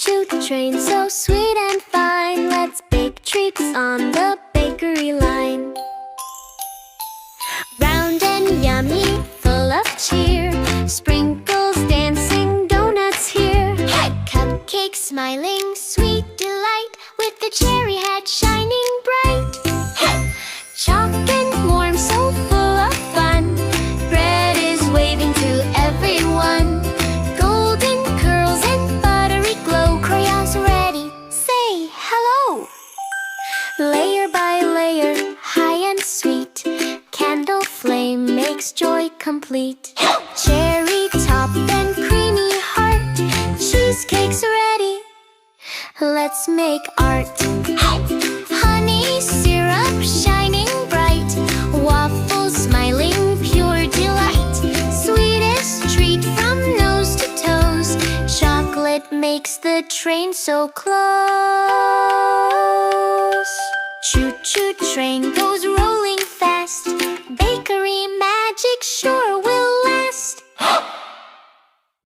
choo train, so sweet and fine. Let's bake treats on the bakery line. Round and yummy, full of cheer, sprinkles dancing, donuts here. Hey! Cupcake smiling, sweet delight, with the cherry hat shining bright. Hey! Chalk and warm, so full of fun. Bread is waving to everyone. Golden curls and buttery glow, crayons ready, say hello. Layer by layer, high and sweet, candle flame makes joy complete. Cherry top and creamy heart, cheesecake's ready, let's make art. Honey syrup shining bright, waffles smiling, pure delight. Sweetest treat from nose to toes, chocolate makes the train so close. Choo-choo train, go